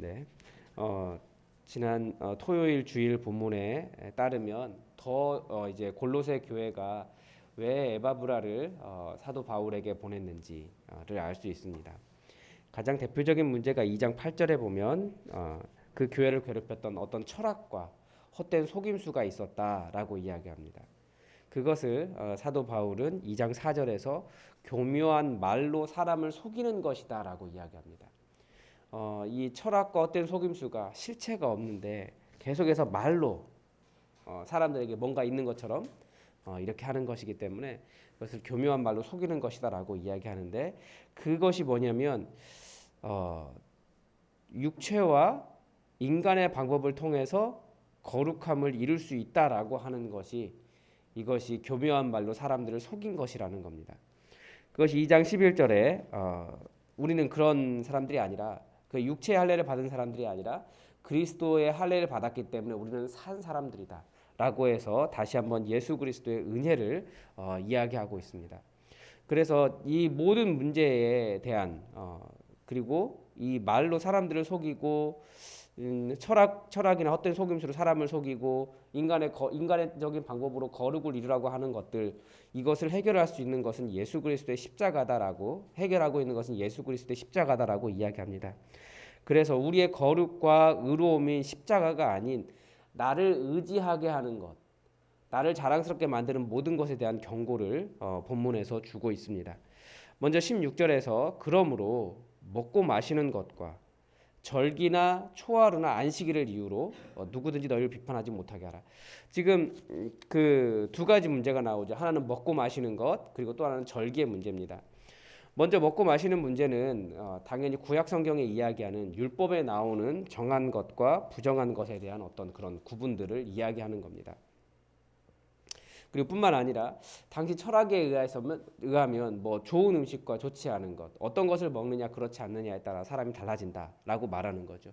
네. 지난 토요일 주일 본문에 따르면 더 이제 골로새 교회가 왜 에바브라를 사도 바울에게 보냈는지를 알 수 있습니다. 가장 대표적인 문제가 2장 8절에 보면 그 교회를 괴롭혔던 어떤 철학과 헛된 속임수가 있었다라고 이야기합니다. 그것을 사도 바울은 2장 4절에서 교묘한 말로 사람을 속이는 것이다라고 이야기합니다. 이 철학과 헛된 속임수가 실체가 없는데 계속해서 말로 사람들에게 뭔가 있는 것처럼 이렇게 하는 것이기 때문에 그것을 교묘한 말로 속이는 것이다라고 이야기하는데, 그것이 뭐냐면 육체와 인간의 방법을 통해서 거룩함을 이룰 수 있다라고 하는 것이, 이것이 교묘한 말로 사람들을 속인 것이라는 겁니다. 그것이 2장 11절에 우리는 그런 사람들이 아니라, 그 육체의 할례를 받은 사람들이 아니라 그리스도의 할례를 받았기 때문에 우리는 산 사람들이다 라고 해서 다시 한번 예수 그리스도의 은혜를 이야기하고 있습니다. 그래서 이 모든 문제에 대한 그리고 이 말로 사람들을 속이고 철학이나 헛된 속임수로 사람을 속이고 인간적인 방법으로 거룩을 이루라고 하는 것들, 이것을 해결할 수 있는 것은 예수 그리스도의 십자가다라고, 해결하고 있는 것은 예수 그리스도의 십자가다라고 이야기합니다. 그래서 우리의 거룩과 의로움인 십자가가 아닌 나를 의지하게 하는 것, 나를 자랑스럽게 만드는 모든 것에 대한 경고를 본문에서 주고 있습니다. 먼저 16절에서 그러므로 먹고 마시는 것과 절기나 초하루나 안식일을 이유로 누구든지 너희를 비판하지 못하게 하라. 지금 그 두 가지 문제가 나오죠. 하나는 먹고 마시는 것, 그리고 또 하나는 절기의 문제입니다. 먼저 먹고 마시는 문제는 당연히 구약 성경에 이야기하는 율법에 나오는 정한 것과 부정한 것에 대한 어떤 그런 구분들을 이야기하는 겁니다. 그리고 뿐만 아니라 당시 철학에 의하면 뭐 좋은 음식과 좋지 않은 것, 어떤 것을 먹느냐 그렇지 않느냐에 따라 사람이 달라진다라고 말하는 거죠.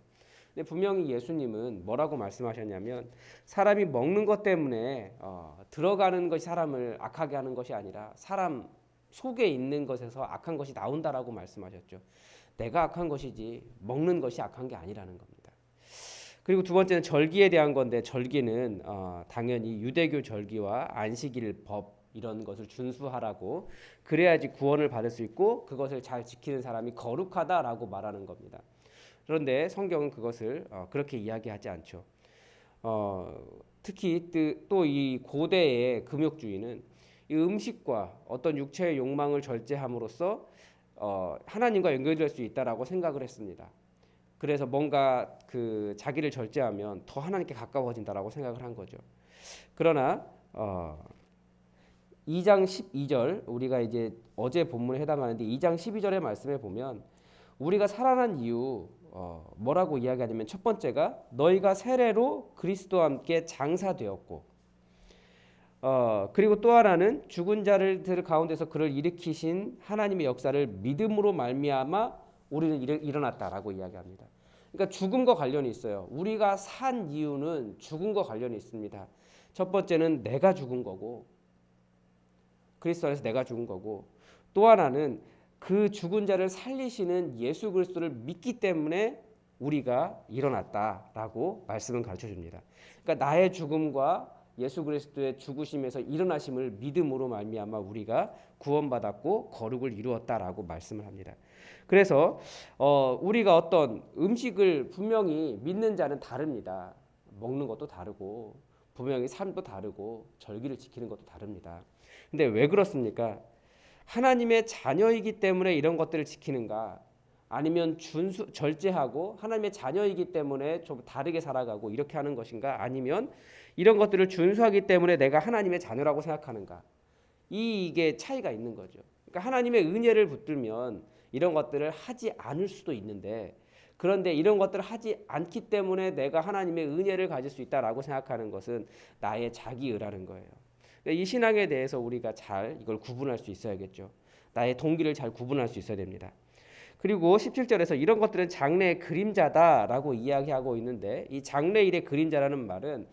근데 분명히 예수님은 뭐라고 말씀하셨냐면, 사람이 먹는 것 때문에 들어가는 것이 사람을 악하게 하는 것이 아니라 사람 속에 있는 것에서 악한 것이 나온다라고 말씀하셨죠. 내가 악한 것이지 먹는 것이 악한 게 아니라는 겁니다. 그리고 두 번째는 절기에 대한 건데, 절기는 당연히 유대교 절기와 안식일 법 이런 것을 준수하라고, 그래야지 구원을 받을 수 있고 그것을 잘 지키는 사람이 거룩하다라고 말하는 겁니다. 그런데 성경은 그것을 그렇게 이야기하지 않죠. 특히 또 이 고대의 금욕주의는 이 음식과 어떤 육체의 욕망을 절제함으로써 하나님과 연결될 수 있다라고 생각을 했습니다. 그래서 뭔가 그 자기를 절제하면 더 하나님께 가까워진다라고 생각을 한 거죠. 그러나 2장 12절, 우리가 이제 어제 본문에 해당하는데 2장 12절의 말씀에 보면 우리가 살아난 이유 뭐라고 이야기하냐면, 첫 번째가 너희가 세례로 그리스도와 함께 장사되었고, 그리고 또 하나는 죽은 자들 가운데서 그를 일으키신 하나님의 역사를 믿음으로 말미암아 우리는 일어났다라고 이야기합니다. 그러니까 죽음과 관련이 있어요. 우리가 산 이유는 죽음과 관련이 있습니다. 첫 번째는 내가 죽은 거고, 그리스도 안에서 내가 죽은 거고, 또 하나는 그 죽은 자를 살리시는 예수 그리스도를 믿기 때문에 우리가 일어났다라고 말씀은 가르쳐 줍니다. 그러니까 나의 죽음과 예수 그리스도의 죽으심에서 일어나심을 믿음으로 말미암아 우리가 구원받았고 거룩을 이루었다라고 말씀을 합니다. 그래서 우리가 어떤 음식을 분명히 믿는 자는 다릅니다. 먹는 것도 다르고 분명히 삶도 다르고 절기를 지키는 것도 다릅니다. 근데 왜 그렇습니까? 하나님의 자녀이기 때문에 이런 것들을 지키는가, 아니면 절제하고 하나님의 자녀이기 때문에 좀 다르게 살아가고 이렇게 하는 것인가, 아니면 이런 것들을 준수하기 때문에 내가 하나님의 자녀라고 생각하는가, 이게 차이가 있는 거죠. 그러니까 하나님의 은혜를 붙들면 이런 것들을 하지 않을 수도 있는데, 그런데 이런 것들을 하지 않기 때문에 내가 하나님의 은혜를 가질 수 있다라고 생각하는 것은 나의 자기의라는 거예요. 이 신앙에 대해서 우리가 잘 이걸 구분할 수 있어야겠죠. 나의 동기를 잘 구분할 수 있어야 됩니다. 그리고 17절에서 이런 것들은 장래의 그림자다라고 이야기하고 있는데, 이 장래일의 그림자라는 말은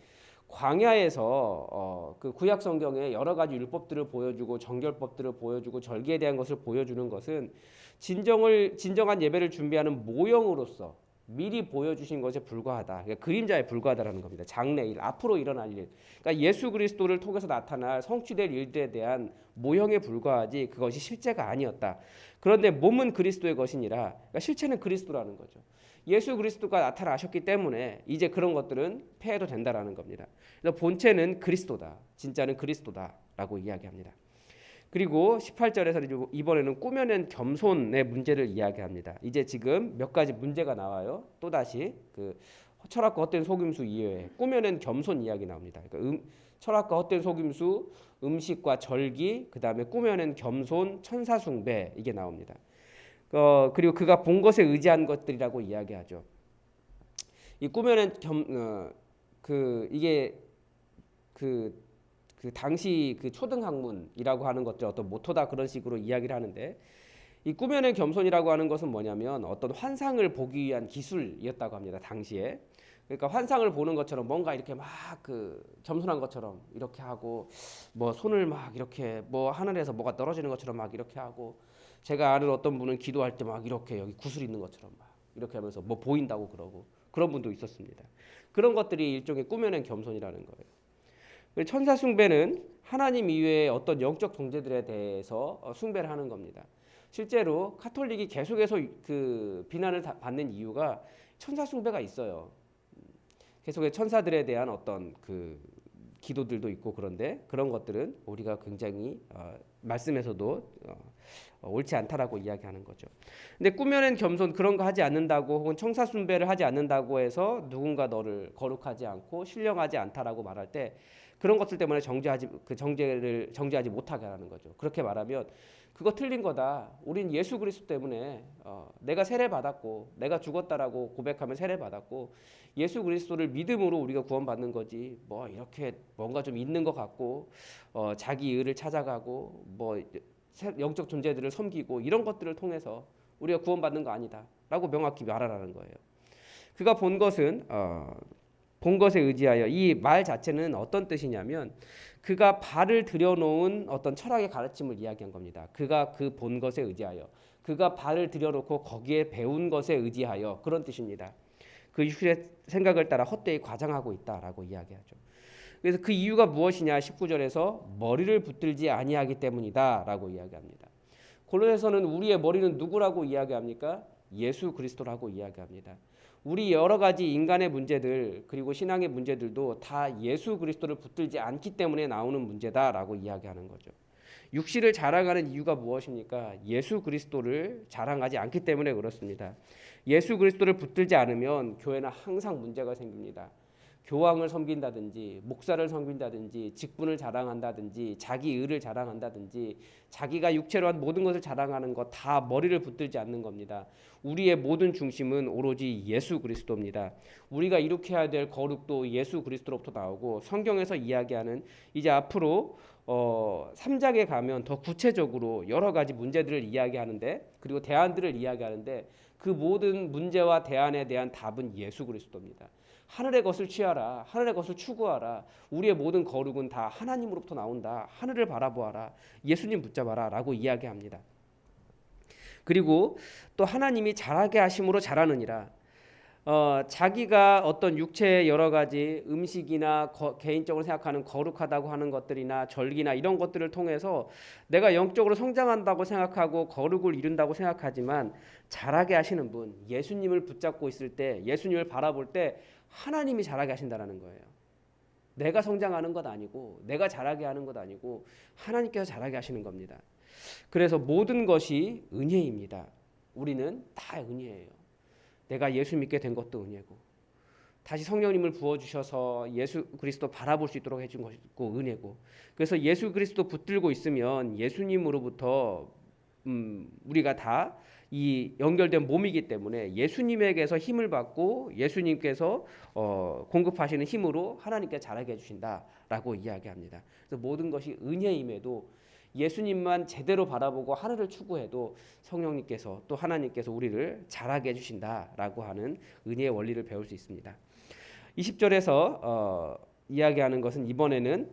광야에서 그 구약 성경에 여러 가지 율법들을 보여주고 정결법들을 보여주고 절기에 대한 것을 보여주는 것은 진정한 예배를 준비하는 모형으로서 미리 보여주신 것에 불과하다. 그러니까 그림자에 불과하다라는 겁니다. 장래일, 앞으로 일어날 일. 그러니까 예수 그리스도를 통해서 나타날 성취될 일들에 대한 모형에 불과하지 그것이 실제가 아니었다. 그런데 몸은 그리스도의 것이니라. 그러니까 실체는 그리스도라는 거죠. 예수 그리스도가 나타나셨기 때문에 이제 그런 것들은 폐해도 된다라는 겁니다. 그래서 본체는 그리스도다. 진짜는 그리스도다라고 이야기합니다. 그리고 18절에서 이번에는 꾸며낸 겸손의 문제를 이야기합니다. 이제 지금 몇 가지 문제가 나와요. 또다시 그 철학과 헛된 속임수 이외에 꾸며낸 겸손 이야기 나옵니다. 그러니까 철학과 헛된 속임수, 음식과 절기, 그 다음에 꾸며낸 겸손, 천사숭배 이게 나옵니다. 그리고 그가 본 것에 의지한 것들이라고 이야기하죠. 이 꾸며낸 이게 그 당시 그 초등학문이라고 하는 것들 어떤 모토다 그런 식으로 이야기를 하는데 이 꾸며낸 겸손이라고 하는 것은 뭐냐면 어떤 환상을 보기 위한 기술이었다고 합니다. 당시에. 그러니까 환상을 보는 것처럼 뭔가 이렇게 막 그 겸손한 것처럼 이렇게 하고 뭐 손을 막 이렇게 뭐 하늘에서 뭐가 떨어지는 것처럼 막 이렇게 하고 제가 아는 어떤 분은 기도할 때 막 이렇게 여기 구슬 있는 것처럼 막 이렇게 하면서 뭐 보인다고 그러고 그런 분도 있었습니다. 그런 것들이 일종의 꾸며낸 겸손이라는 거예요. 천사 숭배는 하나님 이외의 어떤 영적 존재들에 대해서 숭배를 하는 겁니다. 실제로 카톨릭이 계속해서 그 비난을 받는 이유가 천사 숭배가 있어요. 계속해서 천사들에 대한 어떤 그 기도들도 있고 그런데 그런 것들은 우리가 굉장히 말씀에서도 옳지 않다라고 이야기하는 거죠. 근데 꾸며낸 겸손 그런 거 하지 않는다고 혹은 천사 숭배를 하지 않는다고 해서 누군가 너를 거룩하지 않고 신령하지 않다라고 말할 때 그런 것들 때문에 정죄를 정죄하지 못하게 하는 거죠. 그렇게 말하면 그거 틀린 거다. 우린 예수 그리스도 때문에 내가 세례 받았고 내가 죽었다라고 고백하면 세례 받았고 예수 그리스도를 믿음으로 우리가 구원받는 거지. 뭐 이렇게 뭔가 좀 있는 것 같고 자기 의를 찾아가고 뭐 영적 존재들을 섬기고 이런 것들을 통해서 우리가 구원받는 거 아니다라고 명확히 말하라는 거예요. 그가 본 것에 의지하여 이 말 자체는 어떤 뜻이냐면 그가 발을 들여놓은 어떤 철학의 가르침을 이야기한 겁니다. 그가 그 본 것에 의지하여 그가 발을 들여놓고 거기에 배운 것에 의지하여 그런 뜻입니다. 그 육신의 생각을 따라 헛되이 과장하고 있다라고 이야기하죠. 그래서 그 이유가 무엇이냐 19절에서 머리를 붙들지 아니하기 때문이다라고 이야기합니다. 골로새서는 우리의 머리는 누구라고 이야기합니까? 예수 그리스도라고 이야기합니다. 우리 여러 가지 인간의 문제들 그리고 신앙의 문제들도 다 예수 그리스도를 붙들지 않기 때문에 나오는 문제다라고 이야기하는 거죠. 육신을 자랑하는 이유가 무엇입니까? 예수 그리스도를 자랑하지 않기 때문에 그렇습니다. 예수 그리스도를 붙들지 않으면 교회는 항상 문제가 생깁니다. 교황을 섬긴다든지 목사를 섬긴다든지 직분을 자랑한다든지 자기 의를 자랑한다든지 자기가 육체로 한 모든 것을 자랑하는 것 다 머리를 붙들지 않는 겁니다. 우리의 모든 중심은 오로지 예수 그리스도입니다. 우리가 이룩해야 될 거룩도 예수 그리스도로부터 나오고 성경에서 이야기하는 이제 앞으로 3장에 가면 더 구체적으로 여러 가지 문제들을 이야기하는데 그리고 대안들을 이야기하는데 그 모든 문제와 대안에 대한 답은 예수 그리스도입니다. 하늘의 것을 취하라. 하늘의 것을 추구하라. 우리의 모든 거룩은 다 하나님으로부터 나온다. 하늘을 바라보아라. 예수님 붙잡아라 라고 이야기합니다. 그리고 또 하나님이 잘하게 하심으로 잘하느니라. 자기가 어떤 육체의 여러 가지 음식이나 개인적으로 생각하는 거룩하다고 하는 것들이나 절기나 이런 것들을 통해서 내가 영적으로 성장한다고 생각하고 거룩을 이룬다고 생각하지만 잘하게 하시는 분 예수님을 붙잡고 있을 때 예수님을 바라볼 때 하나님이 잘하게 하신다는 거예요. 내가 성장하는 것 아니고 내가 잘하게 하는 것 아니고 하나님께서 잘하게 하시는 겁니다. 그래서 모든 것이 은혜입니다. 우리는 다 은혜예요. 내가 예수 믿게 된 것도 은혜고 다시 성령님을 부어주셔서 예수 그리스도 바라볼 수 있도록 해준 것이고 은혜고 그래서 예수 그리스도 붙들고 있으면 예수님으로부터 우리가 다 이 연결된 몸이기 때문에 예수님에게서 힘을 받고 예수님께서 공급하시는 힘으로 하나님께 자라게 해주신다라고 이야기합니다. 그래서 모든 것이 은혜임에도 예수님만 제대로 바라보고 하늘을 추구해도 성령님께서 또 하나님께서 우리를 자라게 해주신다라고 하는 은혜의 원리를 배울 수 있습니다. 20절에서 이야기하는 것은 이번에는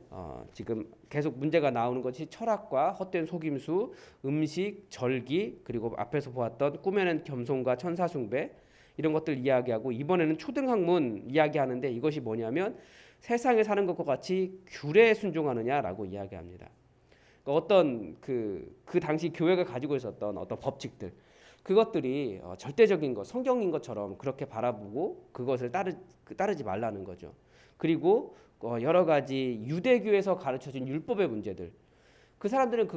지금 계속 문제가 나오는 것이 철학과 헛된 속임수, 음식, 절기 그리고 앞에서 보았던 꾸며낸 겸손과 천사숭배 이런 것들 이야기하고 이번에는 초등학문 이야기하는데 이것이 뭐냐면 세상에 사는 것과 같이 규례에 순종하느냐라고 이야기합니다. 그러니까 어떤 그 당시 교회가 가지고 있었던 어떤 법칙들 그것들이 절대적인 것, 성경인 것처럼 그렇게 바라보고 그것을 따르지 말라는 거죠. 그리고 여러 가지 유대교에서 가르쳐진 율법의 문제들 그 사람들은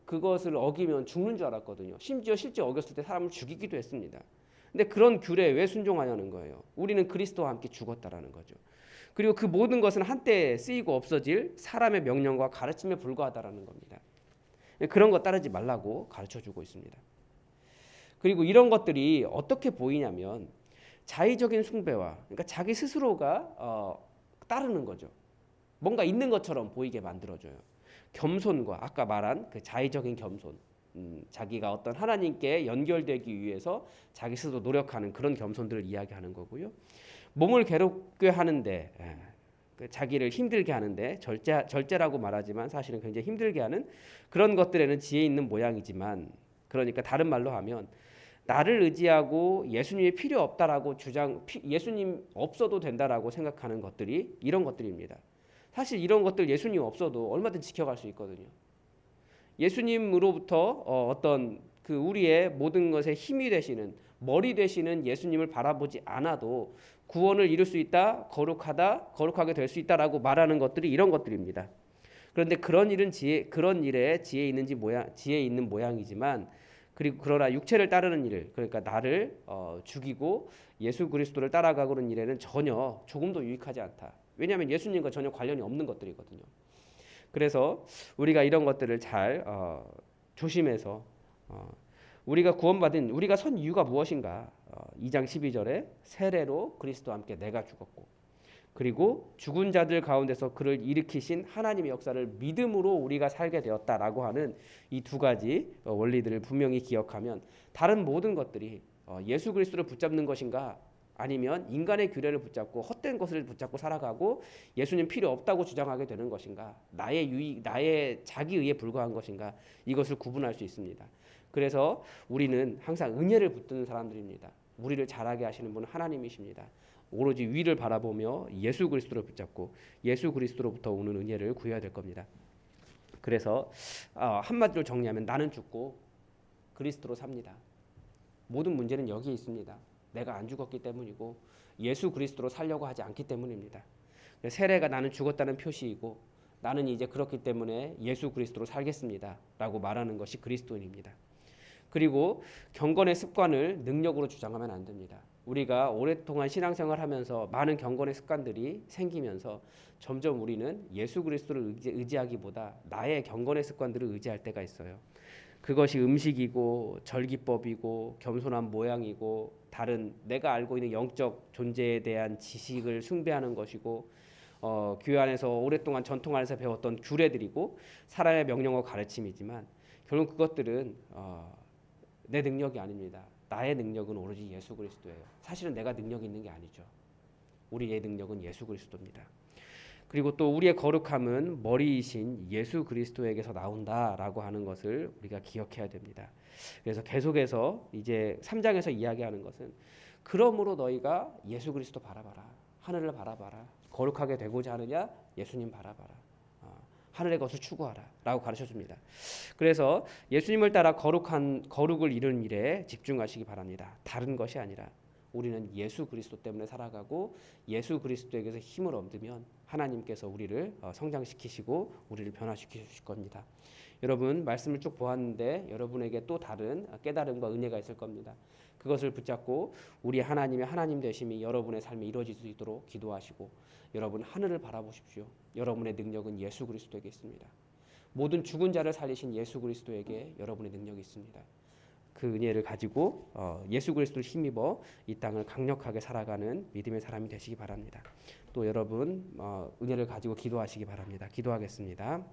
그것을 어기면 죽는 줄 알았거든요. 심지어 실제 어겼을 때 사람을 죽이기도 했습니다. 근데 그런 규례에 왜 순종하냐는 거예요. 우리는 그리스도와 함께 죽었다라는 거죠. 그리고 그 모든 것은 한때 쓰이고 없어질 사람의 명령과 가르침에 불과하다라는 겁니다. 그런 것 따르지 말라고 가르쳐주고 있습니다. 그리고 이런 것들이 어떻게 보이냐면 자의적인 숭배와 그러니까 자기 스스로가 따르는 거죠. 뭔가 있는 것처럼 보이게 만들어줘요. 겸손과 아까 말한 그 자의적인 겸손, 자기가 어떤 하나님께 연결되기 위해서 자기 스스로 노력하는 그런 겸손들을 이야기하는 거고요. 몸을 괴롭게 하는데 자기를 힘들게 하는데 절제라고 말하지만 사실은 굉장히 힘들게 하는 그런 것들에는 지혜 있는 모양이지만 그러니까 다른 말로 하면 나를 의지하고 예수님이 필요 없다라고 예수님 없어도 된다라고 생각하는 것들이 이런 것들입니다. 사실 이런 것들 예수님 없어도 얼마든지 지켜갈 수 있거든요. 예수님으로부터 어떤 그 우리의 모든 것에 힘이 되시는 머리 되시는 예수님을 바라보지 않아도 구원을 이룰 수 있다, 거룩하게 될 수 있다라고 말하는 것들이 이런 것들입니다. 그런데 그런 일에 지혜 있는 모양이지만 그리고 그러나 육체를 따르는 일, 그러니까 나를 죽이고 예수 그리스도를 따라가고는 일에는 전혀 조금도 유익하지 않다. 왜냐하면 예수님과 전혀 관련이 없는 것들이거든요. 그래서 우리가 이런 것들을 잘 조심해서 우리가 선 이유가 무엇인가? 2장 12절에 세례로 그리스도와 함께 내가 죽었고 그리고 죽은 자들 가운데서 그를 일으키신 하나님의 역사를 믿음으로 우리가 살게 되었다라고 하는 이 두 가지 원리들을 분명히 기억하면 다른 모든 것들이 예수 그리스도를 붙잡는 것인가 아니면 인간의 규례를 붙잡고 헛된 것을 붙잡고 살아가고 예수님 필요 없다고 주장하게 되는 것인가 나의 자기의에 불과한 것인가 이것을 구분할 수 있습니다. 그래서 우리는 항상 은혜를 붙드는 사람들입니다. 우리를 자라게 하시는 분은 하나님이십니다. 오로지 위를 바라보며 예수 그리스도를 붙잡고 예수 그리스도로부터 오는 은혜를 구해야 될 겁니다. 그래서 한마디로 정리하면 나는 죽고 그리스도로 삽니다. 모든 문제는 여기에 있습니다. 내가 안 죽었기 때문이고 예수 그리스도로 살려고 하지 않기 때문입니다. 세례가 나는 죽었다는 표시이고 나는 이제 그렇기 때문에 예수 그리스도로 살겠습니다 라고 말하는 것이 그리스도인입니다. 그리고 경건의 습관을 능력으로 주장하면 안 됩니다. 우리가 오랫동안 신앙생활을 하면서 많은 경건의 습관들이 생기면서 점점 우리는 예수 그리스도를 의지하기보다 나의 경건의 습관들을 의지할 때가 있어요. 그것이 음식이고 절기법이고 겸손한 모양이고 다른 내가 알고 있는 영적 존재에 대한 지식을 숭배하는 것이고 교회 안에서 오랫동안 전통 안에서 배웠던 규례들이고 사람의 명령과 가르침이지만 결국 그것들은 내 능력이 아닙니다. 나의 능력은 오로지 예수 그리스도예요. 사실은 내가 능력이 있는 게 아니죠. 우리의 능력은 예수 그리스도입니다. 그리고 또 우리의 거룩함은 머리이신 예수 그리스도에게서 나온다라고 하는 것을 우리가 기억해야 됩니다. 그래서 계속해서 이제 3장에서 이야기하는 것은 그러므로 너희가 예수 그리스도 바라봐라. 하늘을 바라봐라. 거룩하게 되고자 하느냐? 예수님 바라봐라. 하늘의 것을 추구하라 라고 가르쳐줍니다. 그래서 예수님을 따라 거룩을 이루는 일에 집중하시기 바랍니다. 다른 것이 아니라 우리는 예수 그리스도 때문에 살아가고 예수 그리스도에게서 힘을 얻으면 하나님께서 우리를 성장시키시고 우리를 변화시키실 겁니다. 여러분 말씀을 쭉 보았는데 여러분에게 또 다른 깨달음과 은혜가 있을 겁니다. 그것을 붙잡고 우리 하나님의 하나님 되심이 여러분의 삶에 이루어질 수 있도록 기도하시고 여러분 하늘을 바라보십시오. 여러분의 능력은 예수 그리스도에게 있습니다. 모든 죽은 자를 살리신 예수 그리스도에게 여러분의 능력이 있습니다. 그 은혜를 가지고 예수 그리스도를 힘입어 이 땅을 강력하게 살아가는 믿음의 사람이 되시기 바랍니다. 또 여러분 은혜를 가지고 기도하시기 바랍니다. 기도하겠습니다.